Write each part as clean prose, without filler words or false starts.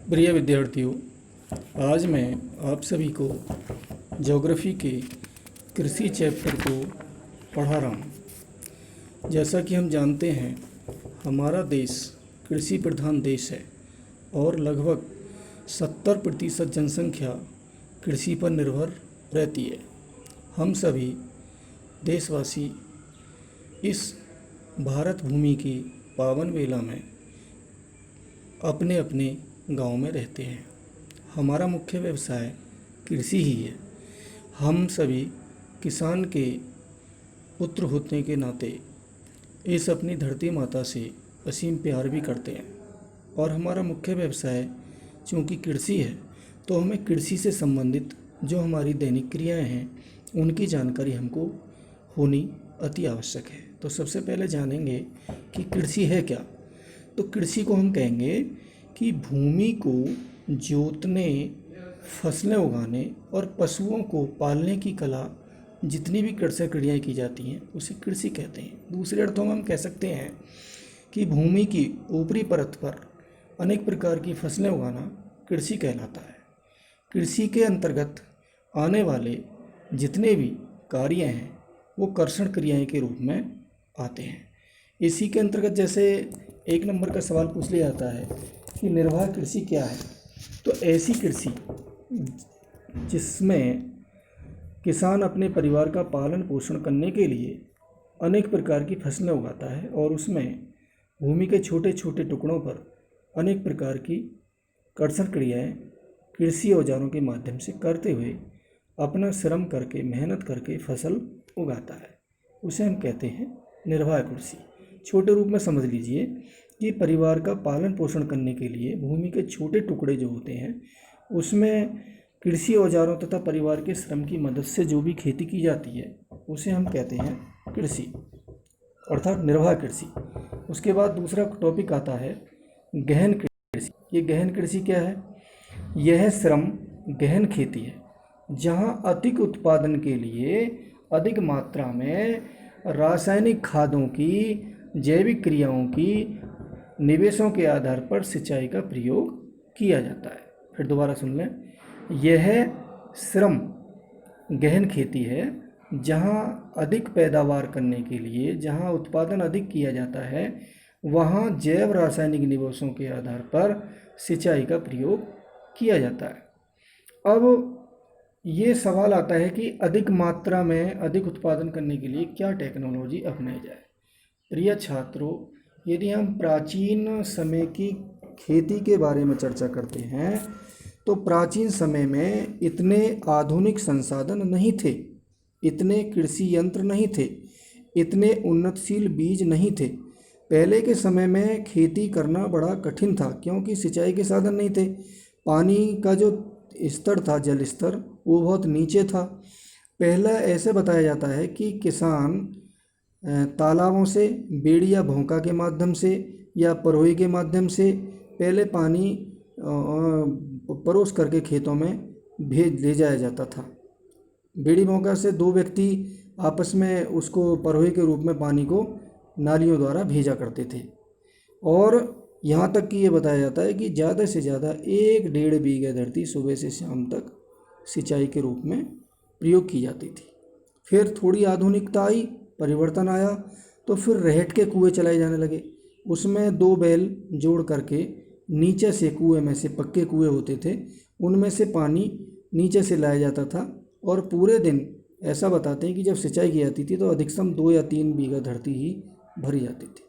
प्रिय विद्यार्थियों, आज मैं आप सभी को ज्योग्राफी के कृषि चैप्टर को पढ़ा रहा हूँ। जैसा कि हम जानते हैं, हमारा देश कृषि प्रधान देश है और लगभग 70% जनसंख्या कृषि पर निर्भर रहती है। हम सभी देशवासी इस भारत भूमि की पावन बेला में अपने अपने गांव में रहते हैं। हमारा मुख्य व्यवसाय कृषि ही है। हम सभी किसान के पुत्र होने के नाते इस अपनी धरती माता से असीम प्यार भी करते हैं और हमारा मुख्य व्यवसाय चूँकि कृषि है, तो हमें कृषि से संबंधित जो हमारी दैनिक क्रियाएं हैं उनकी जानकारी हमको होनी अति आवश्यक है। तो सबसे पहले जानेंगे कि कृषि है क्या। तो कृषि को हम कहेंगे कि भूमि को जोतने, फसलें उगाने और पशुओं को पालने की कला, जितनी भी कृषि क्रियाएँ की जाती हैं उसे कृषि कहते हैं। दूसरे अर्थों में हम कह सकते हैं कि भूमि की ऊपरी परत पर अनेक प्रकार की फसलें उगाना कृषि कहलाता है। कृषि के अंतर्गत आने वाले जितने भी कार्य हैं वो कर्षण क्रियाएं के रूप में आते हैं। इसी के अंतर्गत जैसे एक नंबर का सवाल पूछ लिया जाता है कि निर्वाह कृषि क्या है, तो ऐसी कृषि जिसमें किसान अपने परिवार का पालन पोषण करने के लिए अनेक प्रकार की फसलें उगाता है और उसमें भूमि के छोटे छोटे टुकड़ों पर अनेक प्रकार की कर्षण क्रियाएं कृषि औजारों के माध्यम से करते हुए अपना श्रम करके, मेहनत करके फसल उगाता है, उसे हम कहते हैं निर्वाह कृषि। छोटे रूप में समझ लीजिए कि परिवार का पालन पोषण करने के लिए भूमि के छोटे टुकड़े जो होते हैं उसमें कृषि औजारों तथा परिवार के श्रम की मदद से जो भी खेती की जाती है उसे हम कहते हैं कृषि, अर्थात निर्वाह कृषि। उसके बाद दूसरा टॉपिक आता है गहन कृषि। ये गहन कृषि क्या है? यह श्रम गहन खेती है जहाँ अधिक उत्पादन के लिए अधिक मात्रा में रासायनिक खादों की, जैविक क्रियाओं की, निवेशों के आधार पर सिंचाई का प्रयोग किया जाता है। फिर दोबारा सुन लें, यह श्रम गहन खेती है जहाँ अधिक पैदावार करने के लिए, जहाँ उत्पादन अधिक किया जाता है, वहाँ जैव रासायनिक निवेशों के आधार पर सिंचाई का प्रयोग किया जाता है। अब ये सवाल आता है कि अधिक मात्रा में अधिक उत्पादन करने के लिए क्या टेक्नोलॉजी अपनाई जाए। प्रिय छात्रों, यदि हम प्राचीन समय की खेती के बारे में चर्चा करते हैं तो प्राचीन समय में इतने आधुनिक संसाधन नहीं थे, इतने कृषि यंत्र नहीं थे, इतने उन्नतशील बीज नहीं थे। पहले के समय में खेती करना बड़ा कठिन था क्योंकि सिंचाई के साधन नहीं थे। पानी का जो स्तर था, जल स्तर, वो बहुत नीचे था। पहला ऐसे बताया जाता है कि किसान तालाबों से, बेड़ी या भोंका के माध्यम से या परोई के माध्यम से पहले पानी परोस करके खेतों में भेज ले जाया जाता था। बेड़ी भोंका से दो व्यक्ति आपस में उसको परोई के रूप में पानी को नालियों द्वारा भेजा करते थे और यहाँ तक कि ये बताया जाता है कि ज़्यादा से ज़्यादा 1-1.5 बीघा धरती सुबह से शाम तक सिंचाई के रूप में प्रयोग की जाती थी। फिर थोड़ी आधुनिकता आई, परिवर्तन आया, तो फिर रहट के कुएँ चलाए जाने लगे। उसमें 2 बैल जोड़ करके नीचे से कुएँ में से, पक्के कुएँ होते थे, उनमें से पानी नीचे से लाया जाता था और पूरे दिन ऐसा बताते हैं कि जब सिंचाई की जाती थी तो अधिकतम 2 या 3 बीघा धरती ही भरी जाती थी।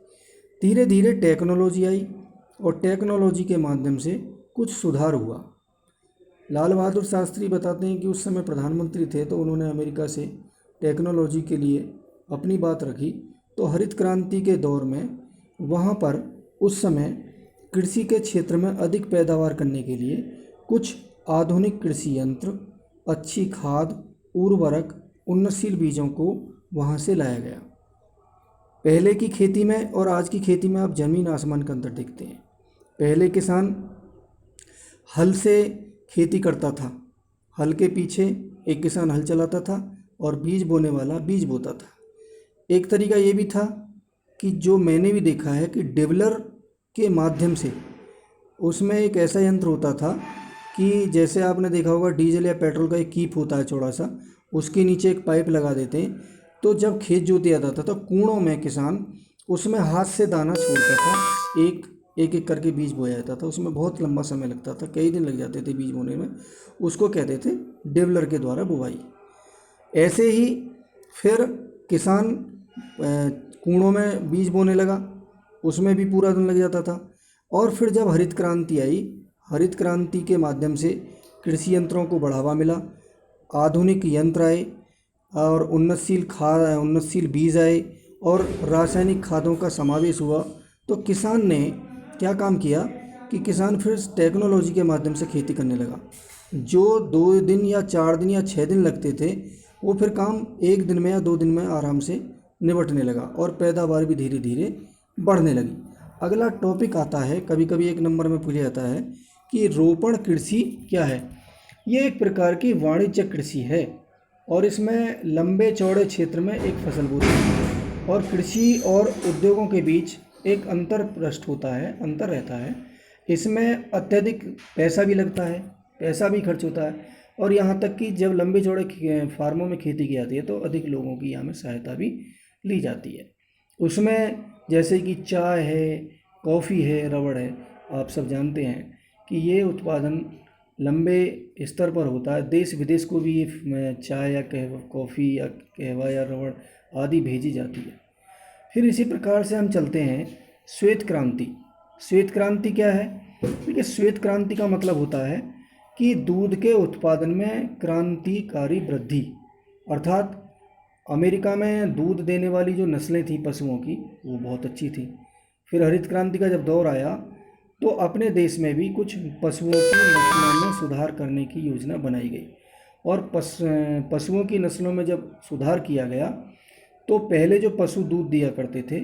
धीरे धीरे टेक्नोलॉजी आई और टेक्नोलॉजी के माध्यम से कुछ सुधार हुआ। लाल बहादुर शास्त्री बताते हैं कि उस समय प्रधानमंत्री थे तो उन्होंने अमेरिका से टेक्नोलॉजी के लिए अपनी बात रखी। तो हरित क्रांति के दौर में वहाँ पर उस समय कृषि के क्षेत्र में अधिक पैदावार करने के लिए कुछ आधुनिक कृषि यंत्र, अच्छी खाद, उर्वरक, उन्नतशील बीजों को वहाँ से लाया गया। पहले की खेती में और आज की खेती में आप जमीन आसमान का अंतर देखते हैं। पहले किसान हल से खेती करता था, हल के पीछे एक किसान हल चलाता था और बीज बोने वाला बीज बोता था। एक तरीका ये भी था कि जो मैंने भी देखा है कि डिबलर के माध्यम से, उसमें एक ऐसा यंत्र होता था कि जैसे आपने देखा होगा डीजल या पेट्रोल का एक कीप होता है चौड़ा सा, उसके नीचे एक पाइप लगा देते हैं, तो जब खेत जोत दिया जाता था तो कूड़ों में किसान उसमें हाथ से दाना छोड़ता था, एक एक एक करके बीज बोया जाता था। उसमें बहुत लंबा समय लगता था, कई दिन लग जाते थे बीज बोने में। उसको कहते थे डिवलर के द्वारा बुवाई। ऐसे ही फिर किसान कूड़ों में बीज बोने लगा, उसमें भी पूरा दिन लग जाता था। और फिर जब हरित क्रांति आई, हरित क्रांति के माध्यम से कृषि यंत्रों को बढ़ावा मिला, आधुनिक यंत्र आए और उन्नतशील बीज आए और रासायनिक खादों का समावेश हुआ, तो किसान ने क्या काम किया कि किसान फिर टेक्नोलॉजी के माध्यम से खेती करने लगा। जो 2 दिन या 4 दिन या 6 दिन लगते थे, वो फिर काम 1 दिन में या 2 दिन में आराम से निपटने लगा और पैदावार भी धीरे धीरे बढ़ने लगी। अगला टॉपिक आता है, कभी कभी 1 नंबर में पूछा जाता है कि रोपण कृषि क्या है। ये एक प्रकार की वाणिज्यिक कृषि है और इसमें लंबे चौड़े क्षेत्र में एक फसल बोती है और कृषि और उद्योगों के बीच एक अंतर रहता है। इसमें अत्यधिक पैसा भी लगता है, पैसा भी खर्च होता है, और यहाँ तक कि जब लंबे चौड़े फार्मों में खेती की जाती है तो अधिक लोगों की यहाँ में सहायता भी ली जाती है। उसमें जैसे कि चाय है, कॉफ़ी है, रबड़ है, आप सब जानते हैं कि ये उत्पादन लंबे स्तर पर होता है। देश विदेश को भी ये चाय या कॉफ़ी या कहवा या रबड़ आदि भेजी जाती है। फिर इसी प्रकार से हम चलते हैं श्वेत क्रांति। श्वेत क्रांति क्या है? देखिए, श्वेत क्रांति का मतलब होता है कि दूध के उत्पादन में क्रांतिकारी वृद्धि, अर्थात अमेरिका में दूध देने वाली जो नस्लें थी पशुओं की वो बहुत अच्छी थी। फिर हरित क्रांति का जब दौर आया तो अपने देश में भी कुछ पशुओं की नस्लों में सुधार करने की योजना बनाई गई और पशुओं की नस्लों में जब सुधार किया गया तो पहले जो पशु दूध दिया करते थे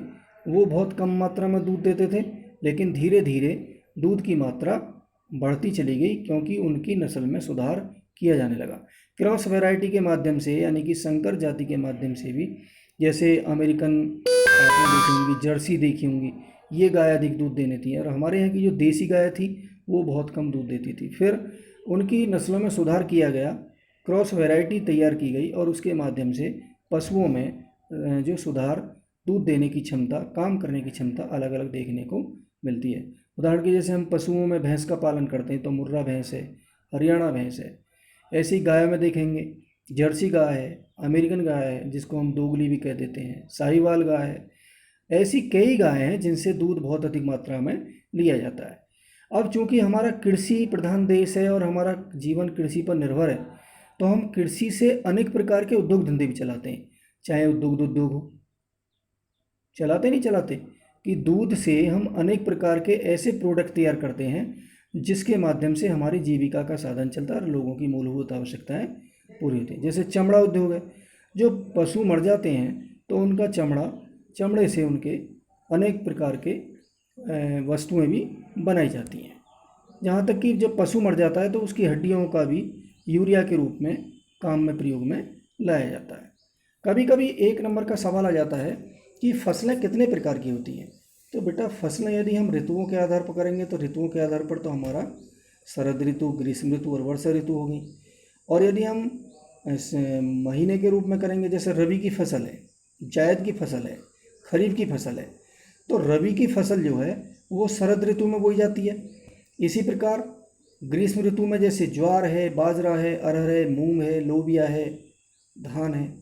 वो बहुत कम मात्रा में दूध देते थे, लेकिन धीरे धीरे दूध की मात्रा बढ़ती चली गई क्योंकि उनकी नस्ल में सुधार किया जाने लगा। क्रॉस वैरायटी के माध्यम से, यानी कि संकर जाति के माध्यम से भी, जैसे अमेरिकन आपने देखी होंगी, जर्सी देखी होंगी, ये गाय अधिक दूध देने थी और हमारे यहाँ की जो देसी गाय थी वो बहुत कम दूध देती थी। फिर उनकी नस्लों में सुधार किया गया, क्रॉस वैरायटी तैयार की गई और उसके माध्यम से पशुओं में जो सुधार, दूध देने की क्षमता, काम करने की क्षमता अलग अलग देखने को मिलती है। उदाहरण के जैसे हम पशुओं में भैंस का पालन करते हैं तो मुर्रा भैंस है, हरियाणा भैंस है। ऐसी गाय में देखेंगे जर्सी गाय है, अमेरिकन गाय है जिसको हम दोगली भी कह देते हैं, साहिवाल गाय है। ऐसी कई गाय हैं जिनसे दूध बहुत अधिक मात्रा में लिया जाता है। अब चूंकि हमारा कृषि प्रधान देश है और हमारा जीवन कृषि पर निर्भर है, तो हम कृषि से अनेक प्रकार के उद्योग धंधे भी चलाते हैं। चाहे उद्योग हो, चलाते नहीं चलाते कि दूध से हम अनेक प्रकार के ऐसे प्रोडक्ट तैयार करते हैं जिसके माध्यम से हमारी जीविका का साधन चलता है और लोगों की मूलभूत आवश्यकताएं पूरी होती हैं। जैसे चमड़ा उद्योग है, जो पशु मर जाते हैं तो उनका चमड़े से उनके अनेक प्रकार के वस्तुएं भी बनाई जाती हैं। यहाँ तक कि जब पशु मर जाता है तो उसकी हड्डियों का भी यूरिया के रूप में काम में प्रयोग में लाया जाता है। कभी कभी 1 नंबर का सवाल आ जाता है कि फसलें कितने प्रकार की होती हैं। तो बेटा, फसलें यदि हम ऋतुओं के आधार पर करेंगे तो ऋतुओं के आधार पर तो हमारा शरद ऋतु, ग्रीष्म ऋतु और वर्षा ऋतु हो गई। और यदि हम महीने के रूप में करेंगे, जैसे रबी की फसल है, जायद की फसल है, खरीफ की फसल है, तो रबी की फसल जो है वो शरद ऋतु में बोई जाती है। इसी प्रकार ग्रीष्म ऋतु में जैसे ज्वार है, बाजरा है, अरहर है, मूंग है, लोबिया है, धान है।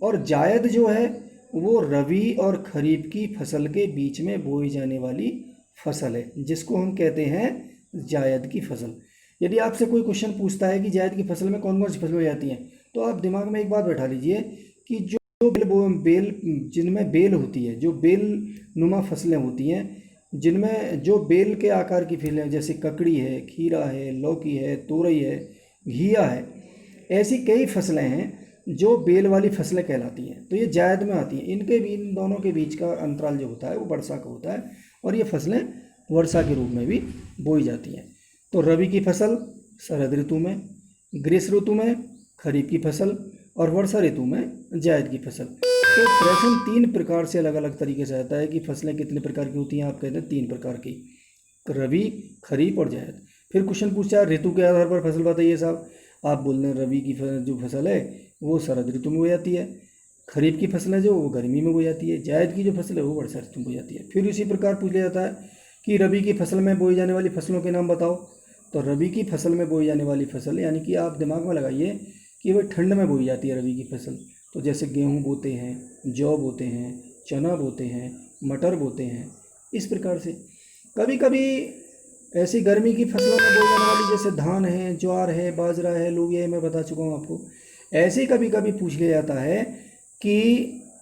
और जायद जो है वो रबी और खरीफ की फसल के बीच में बोई जाने वाली फसल है, जिसको हम कहते हैं जायद की फसल। यदि आपसे कोई क्वेश्चन पूछता है कि जायद की फसल में कौन कौन सी फसलें हो जाती हैं, तो आप दिमाग में एक बात बैठा लीजिए कि जो बेल जिनमें बेल होती है, जो बेल नुमा फसलें होती हैं, जिनमें जो बेल के आकार की फसलें, जैसे ककड़ी है, खीरा है, लौकी है, तोरई है, घिया है, ऐसी कई फसलें हैं जो बेल वाली फसलें कहलाती हैं, तो ये जायद में आती हैं। इन दोनों के बीच का अंतराल जो होता है वो वर्षा का होता है और ये फसलें वर्षा के रूप में भी बोई जाती हैं। तो रबी की फसल शरद ऋतु में, ग्रीष्म ऋतु में खरीफ की फसल और वर्षा ऋतु में जायद की फसल। तो प्रश्न 3 प्रकार से अलग अलग तरीके से आता है कि फसलें कितने प्रकार की होती हैं। आप कहते हैं 3 प्रकार की, रबी, खरीफ और जायद। फिर क्वेश्चन पूछा ऋतु के आधार पर फसल बताइए साहब। आप बोल रहे हैं रबी की जो फसल है वो शरद ऋतु में हो जाती है, खरीफ की फसल है जो वो गर्मी में हो जाती है, जायद की जो फसल है वो वर्षा ऋतु में हो जाती है। फिर इसी प्रकार पूछ लिया जाता है कि रबी की फसल में बोई जाने वाली फसलों के नाम बताओ। तो रबी की फसल में बोई जाने वाली फसल, यानी कि आप दिमाग में लगाइए कि वह ठंड में बोई जाती है रबी की फसल। तो जैसे गेहूँ बोते हैं, जौ बोते हैं, चना बोते हैं, मटर बोते हैं, इस प्रकार से। कभी कभी ऐसी गर्मी की फसलों में बोई जाने वाली जैसे धान है, ज्वार है, बाजरा है, लोबिया है, मैं बता चुका हूँ आपको। ऐसे ही कभी कभी पूछ लिया जाता है कि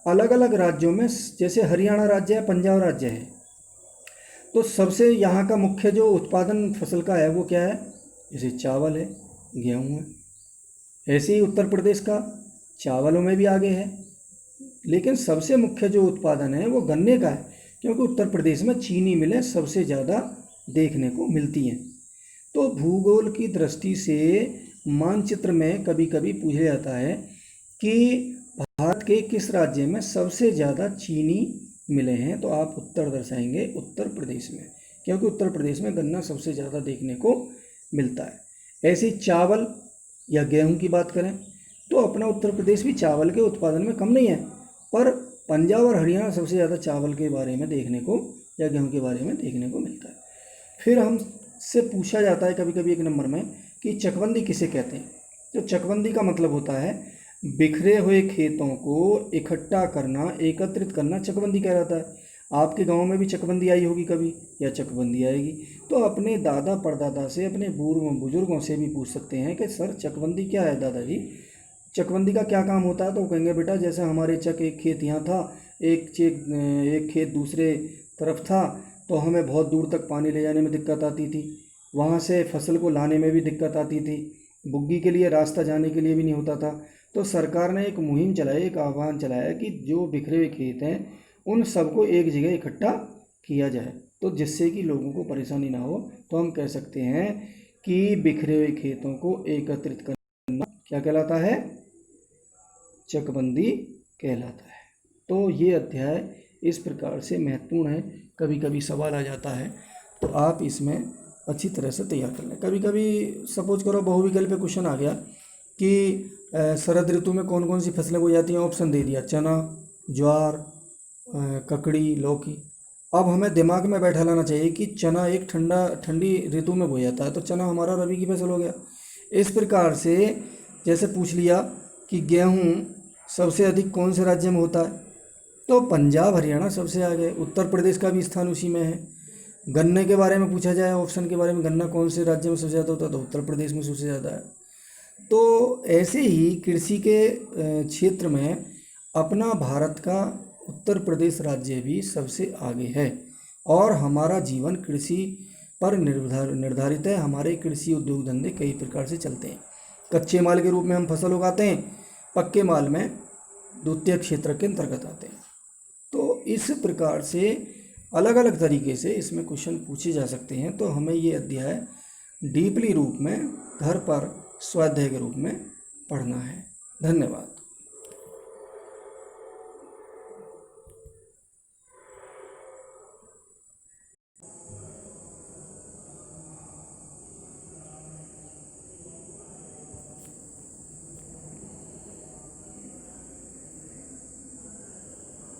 अलग अलग राज्यों में, जैसे हरियाणा राज्य है, पंजाब राज्य है, तो सबसे यहाँ का मुख्य जो उत्पादन फसल का है वो क्या है, जैसे चावल है, गेहूँ है। ऐसे ही उत्तर प्रदेश का चावलों में भी आगे है, लेकिन सबसे मुख्य जो उत्पादन है वो गन्ने का है, क्योंकि उत्तर प्रदेश में चीनी मिलें सबसे ज़्यादा देखने को मिलती हैं। तो भूगोल की दृष्टि से मानचित्र में कभी कभी पूछा जाता है कि भारत के किस राज्य में सबसे ज़्यादा चीनी मिले हैं, तो आप उत्तर दर्शाएंगे उत्तर प्रदेश में, क्योंकि उत्तर प्रदेश में गन्ना सबसे ज़्यादा देखने को मिलता है। ऐसे ही चावल या गेहूं की बात करें तो अपना उत्तर प्रदेश भी चावल के उत्पादन में कम नहीं है, पर पंजाब और हरियाणा सबसे ज़्यादा चावल के बारे में देखने को या गेहूं के बारे में देखने को मिलता है। फिर हमसे पूछा जाता है कभी कभी 1 नंबर में कि चकबंदी किसे कहते हैं। तो चकबंदी का मतलब होता है बिखरे हुए खेतों को इकट्ठा करना, एकत्रित करना, चकबंदी कहलाता है। आपके गांव में भी चकबंदी आई होगी कभी, या चकबंदी आएगी, तो अपने दादा परदादा से, अपने बुजुर्गों से भी पूछ सकते हैं कि सर चकबंदी क्या है दादाजी, चकबंदी का क्या काम होता है। तो कहेंगे बेटा जैसे हमारे चक एक खेत यहाँ था, एक खेत दूसरे तरफ था, तो हमें बहुत दूर तक पानी ले जाने में दिक्कत आती थी, वहाँ से फसल को लाने में भी दिक्कत आती थी, बुग्गी के लिए रास्ता जाने के लिए भी नहीं होता था। तो सरकार ने एक मुहिम चलाई, एक आह्वान चलाया कि जो बिखरे हुए खेत हैं उन सबको एक जगह इकट्ठा किया जाए, तो जिससे कि लोगों को परेशानी ना हो। तो हम कह सकते हैं कि बिखरे हुए खेतों को एकत्रित करना क्या कहलाता है, चकबंदी कहलाता है। तो ये अध्याय इस प्रकार से महत्वपूर्ण है, कभी कभी सवाल आ जाता है तो आप इसमें अच्छी तरह से तैयार कर लें। कभी कभी सपोज करो बहुविकल्प पे क्वेश्चन आ गया कि शरद ऋतु में कौन कौन सी फसलें बोई जाती हैं, ऑप्शन दे दिया, चना, ज्वार, ककड़ी, लौकी। अब हमें दिमाग में बैठा लाना चाहिए कि चना एक ठंडी ऋतु में बोया जाता है, तो चना हमारा रबी की फसल हो गया। इस प्रकार से जैसे पूछ लिया कि गेहूँ सबसे अधिक कौन से राज्य में होता है, तो पंजाब हरियाणा सबसे आगे, उत्तर प्रदेश का भी स्थान उसी में है। गन्ने के बारे में पूछा जाए, ऑप्शन के बारे में, गन्ना कौन से राज्य में सबसे ज़्यादा होता है, तो उत्तर प्रदेश में सबसे ज़्यादा है। तो ऐसे ही कृषि के क्षेत्र में अपना भारत का उत्तर प्रदेश राज्य भी सबसे आगे है, और हमारा जीवन कृषि पर निर्धारित है। हमारे कृषि उद्योग धंधे कई प्रकार से चलते हैं। कच्चे माल के रूप में हम फसल उगाते हैं, पक्के माल में द्वितीय क्षेत्र के अंतर्गत आते हैं। तो इस प्रकार से अलग अलग तरीके से इसमें क्वेश्चन पूछे जा सकते हैं। तो हमें ये अध्याय डीपली रूप में घर पर स्वाध्याय के रूप में पढ़ना है। धन्यवाद।